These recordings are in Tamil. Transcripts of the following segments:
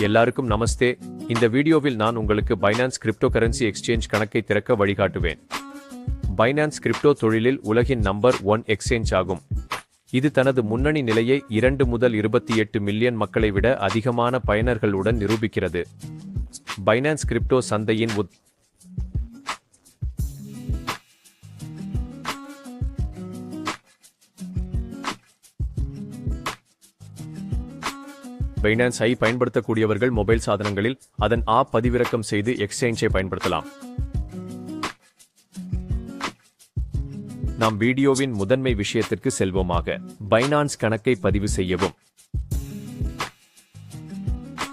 எல்லாருக்கும் நமஸ்தே. இந்த வீடியோவில் நான் உங்களுக்கு பைனான்ஸ் கிரிப்டோ கரன்சி எக்ஸ்சேஞ்ச் கணக்கை திறக்க வழிகாட்டுவேன். பைனான்ஸ் கிரிப்டோ தொழிலில் உலகின் நம்பர் 1 எக்ஸ்சேஞ்ச் ஆகும். இது தனது முன்னணி நிலையை 2 முதல் 28 மில்லியன் மக்களை விட அதிகமான பயனர்களுடன் நிரூபிக்கிறது. பைனான்ஸ் கிரிப்டோ சந்தையின் பைனான்ஸ் ஐ பயன்படுத்தக்கூடியவர்கள் மொபைல் சாதனங்களில் அதன் ஆப் பதிவிறக்கம் செய்து எக்ஸ்சேஞ்சை பயன்படுத்தலாம். நாம் வீடியோவின் முதன்மை விஷயத்திற்கு செல்வோமாக. பைனான்ஸ் கணக்கை பதிவு செய்யவும்.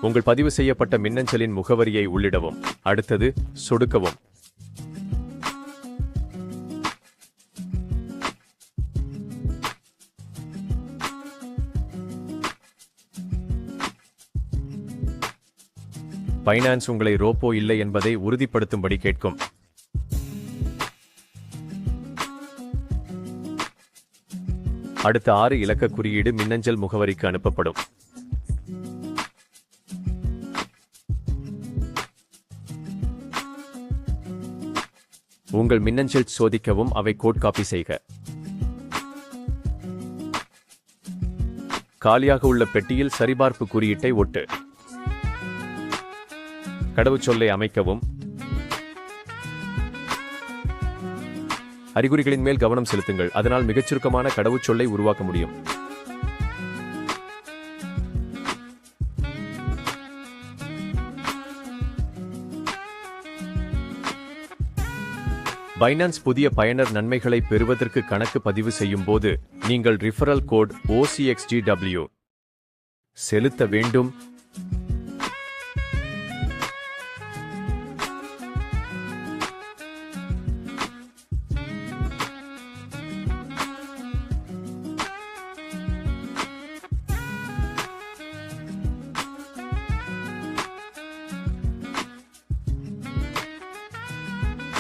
உங்கள் பதிவு செய்யப்பட்ட மின்னஞ்சலின் முகவரியை உள்ளிடவும். அடுத்தது சொடுக்கவும். பைனான்ஸ் உங்களை ரோபோ இல்லை என்பதை உறுதிப்படுத்தும்படி கேட்கும். அடுத்த 6 இலக்க குறியீடு மின்னஞ்சல் முகவரிக்கு அனுப்பப்படும். உங்கள் மின்னஞ்சல் சோதிக்கவும், அவை கோட் காப்பி செய்க. காலியாக உள்ள பெட்டியில் சரிபார்ப்பு குறியீட்டை ஒட்டு. கடவுச்சொல்லை அமைக்கவும். அறிகுறிகளின் மேல் கவனம் செலுத்துங்கள், அதனால் மிகச் சுருக்கமான கடவுச்சொல்லை உருவாக்க முடியும். பைனான்ஸ் புதிய பயனர் நன்மைகளை பெறுவதற்கு கணக்கு பதிவு செய்யும் போது நீங்கள் ரிஃபரல் கோட் OCXGW செலுத்த வேண்டும்.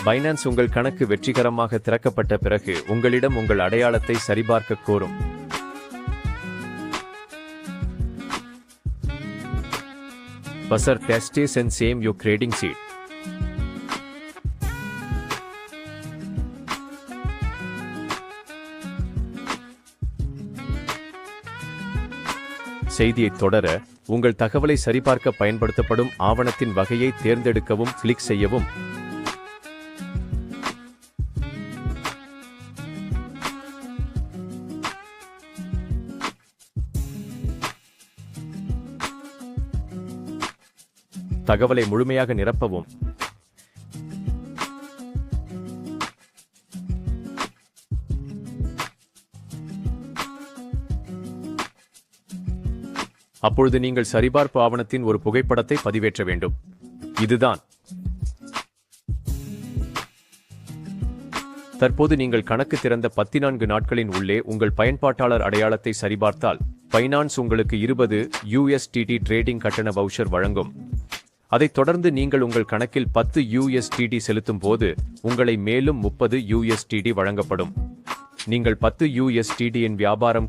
பைனான்ஸ் உங்கள் கணக்கு வெற்றிகரமாக திறக்கப்பட்ட பிறகு உங்களிடம் உங்கள் அடையாளத்தை சரிபார்க்க கோரும். பசர் டெஸ்டேஸ் அண்ட் சேம் யோ கிரேடிங் சீட். செய்தியை தொடர உங்கள் தகவலை சரிபார்க்க பயன்படுத்தப்படும் ஆவணத்தின் வகையை தேர்ந்தெடுக்கவும் கிளிக் செய்யவும். தகவலை முழுமையாக நிரப்பவும். அப்பொழுது நீங்கள் சரிபார்ப்பு ஆவணத்தின் ஒரு புகைப்படத்தை பதிவேற்ற வேண்டும். இதுதான். தற்போது நீங்கள் கணக்கு திறந்த 14 நாட்களின் உள்ளே உங்கள் பயன்பாட்டாளர் அடையாளத்தை சரிபார்த்தால் பைனான்ஸ் உங்களுக்கு 20 USDT ட்ரேடிங் கட்டண வவுச்சர் வழங்கும். அதைத் தொடர்ந்து நீங்கள் உங்கள் கணக்கில் 10 USDT செலுத்தும் போது உங்களை மேலும் 30 USDT வழங்கப்படும். நீங்கள் 10 USDT இன் வியாபாரம்